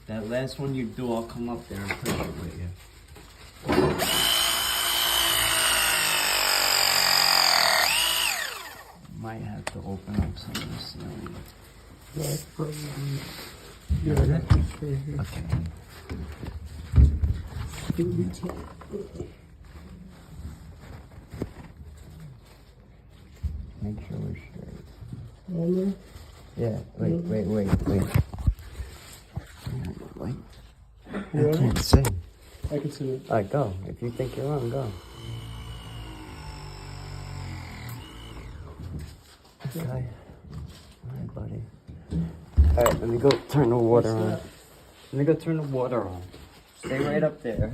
That last one you do, I'll come up there and push it with you. Might have to open up some of the ceiling. That's probably... Yeah, Got it? that's right here. Okay. It would be top. Make sure we're straight. On there? Yeah, wait. Wait. I Yeah. can't see. I can see it. Alright, go. If you think you're wrong, go. Okay. Alright, buddy. Alright, let me go turn the water on. Let me go turn the water on. Stay right up there.